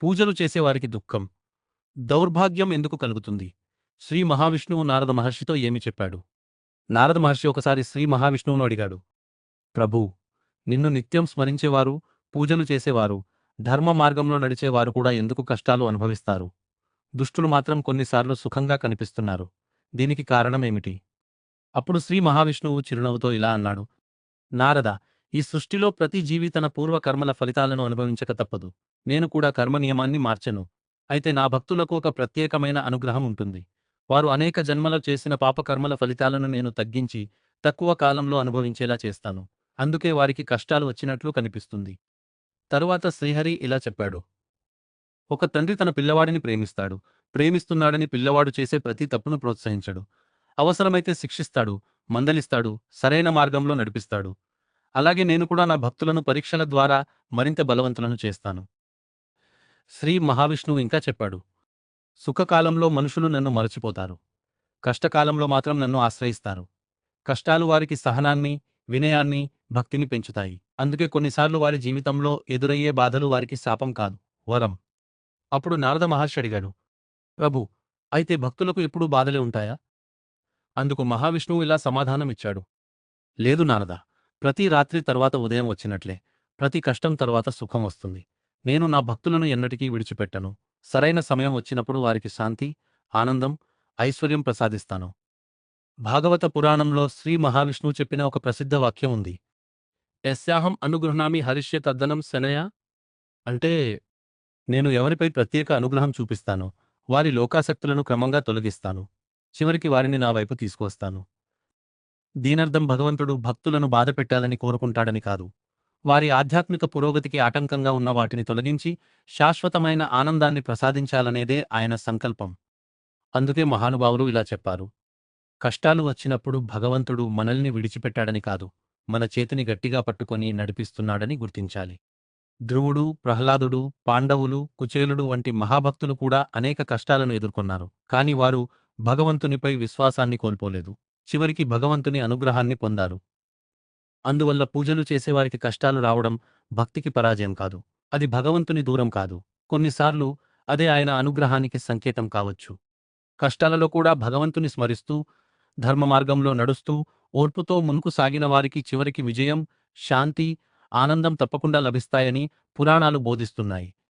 పూజలు చేసేవారికి దుఃఖం, దౌర్భాగ్యం ఎందుకు కలుగుతుంది? శ్రీ మహావిష్ణువు నారద మహర్షితో ఏమి చెప్పాడు? నారద మహర్షి ఒకసారి శ్రీ మహావిష్ణువును అడిగాడు. ప్రభూ, నిన్ను నిత్యం స్మరించేవారు, పూజలు చేసేవారు, ధర్మ మార్గంలో నడిచేవారు కూడా ఎందుకు కష్టాలు అనుభవిస్తారు? దుష్టులు మాత్రం కొన్నిసార్లు సుఖంగా కనిపిస్తున్నారు. దీనికి కారణమేమిటి? అప్పుడు శ్రీ మహావిష్ణువు చిరునవ్వుతో ఇలా అన్నాడు. నారద, ఈ సృష్టిలో ప్రతి జీవి తన పూర్వ కర్మల ఫలితాలను అనుభవించక తప్పదు. నేను కూడా కర్మ నియమాన్ని మార్చెను. అయితే నా భక్తులకు ఒక ప్రత్యేకమైన అనుగ్రహం ఉంటుంది. వారు అనేక జన్మల చేసిన పాపకర్మల ఫలితాలను నేను తగ్గించి తక్కువ కాలంలో అనుభవించేలా చేస్తాను. అందుకే వారికి కష్టాలు వచ్చినట్లు కనిపిస్తుంది. తరువాత శ్రీహరి ఇలా చెప్పాడు. ఒక తండ్రి తన పిల్లవాడిని ప్రేమిస్తాడు. ప్రేమిస్తున్నాడని పిల్లవాడు చేసే ప్రతి తప్పును ప్రోత్సహించడు. అవసరమైతే శిక్షిస్తాడు, మందలిస్తాడు, సరైన మార్గంలో నడిపిస్తాడు. అలాగే నేను కూడా నా భక్తులను పరీక్షల ద్వారా మరింత బలవంతులను చేస్తాను. శ్రీ మహావిష్ణువు ఇంకా చెప్పాడు. సుఖకాలంలో మనుషులు నన్ను మరచిపోతారు. కష్టకాలంలో మాత్రం నన్ను ఆశ్రయిస్తారు. కష్టాలు వారికి సహనాన్ని, వినయాన్ని, భక్తిని పెంచుతాయి. అందుకే కొన్నిసార్లు వారి జీవితంలో ఎదురయ్యే బాధలు వారికి శాపం కాదు, వరం. అప్పుడు నారద మహర్షి అడిగాడు. ప్రభు, అయితే భక్తులకు ఎప్పుడూ బాధలే ఉంటాయా? అందుకు మహావిష్ణువు ఇలా సమాధానమిచ్చాడు. లేదు నారద, ప్రతి రాత్రి తర్వాత ఉదయం వచ్చినట్లే ప్రతి కష్టం తరువాత సుఖం వస్తుంది. నేను నా భక్తులను ఎన్నటికీ విడిచిపెట్టను. సరైన సమయం వచ్చినప్పుడు వారికి శాంతి, ఆనందం, ఐశ్వర్యం ప్రసాదిస్తాను. భాగవత పురాణంలో శ్రీ మహావిష్ణువు చెప్పిన ఒక ప్రసిద్ధ వాక్యం ఉంది. యస్యాహం అనుగృహ్ణామి హరిష్య తద్దనం శనయ. అంటే, నేను ఎవరిపై ప్రత్యేక అనుగ్రహం చూపిస్తానో వారి లోకాసక్తులను క్రమంగా తొలగిస్తాను. చివరికి వారిని నా వైపు తీసుకువస్తాను. దీనర్థం భగవంతుడు భక్తులను బాధపెట్టాలని కోరుకుంటాడని కాదు. వారి ఆధ్యాత్మిక పురోగతికి ఆటంకంగా ఉన్న వాటిని తొలగించి శాశ్వతమైన ఆనందాన్ని ప్రసాదించాలనేదే ఆయన సంకల్పం. అందుకే మహానుభావులు ఇలా చెప్పారు. కష్టాలు వచ్చినప్పుడు భగవంతుడు మనల్ని విడిచిపెట్టాడని కాదు, మన చేతిని గట్టిగా పట్టుకొని నడిపిస్తున్నాడని గుర్తించాలి. ధ్రువుడు, ప్రహ్లాదుడు, పాండవులు, కుచేలుడు వంటి మహాభక్తులు కూడా అనేక కష్టాలను ఎదుర్కొన్నారు. కాని వారు భగవంతునిపై విశ్వాసాన్ని కోల్పోలేదు. చివరికి భగవంతుని అనుగ్రహాన్ని పొందారు. అందువల్ల పూజలు చేసేవారికి కష్టాలు రావడం భక్తికి పరాజయం కాదు. అది భగవంతుని దూరం కాదు. కొన్నిసార్లు అదే ఆయన అనుగ్రహానికి సంకేతం కావచ్చు. కష్టాలలో కూడా భగవంతుని స్మరిస్తూ, ధర్మ మార్గంలో నడుస్తూ, ఓర్పుతో ముందుకు సాగిన వారికి చివరికి విజయం, శాంతి, ఆనందం తప్పకుండా లభిస్తాయని పురాణాలు బోధిస్తున్నాయి.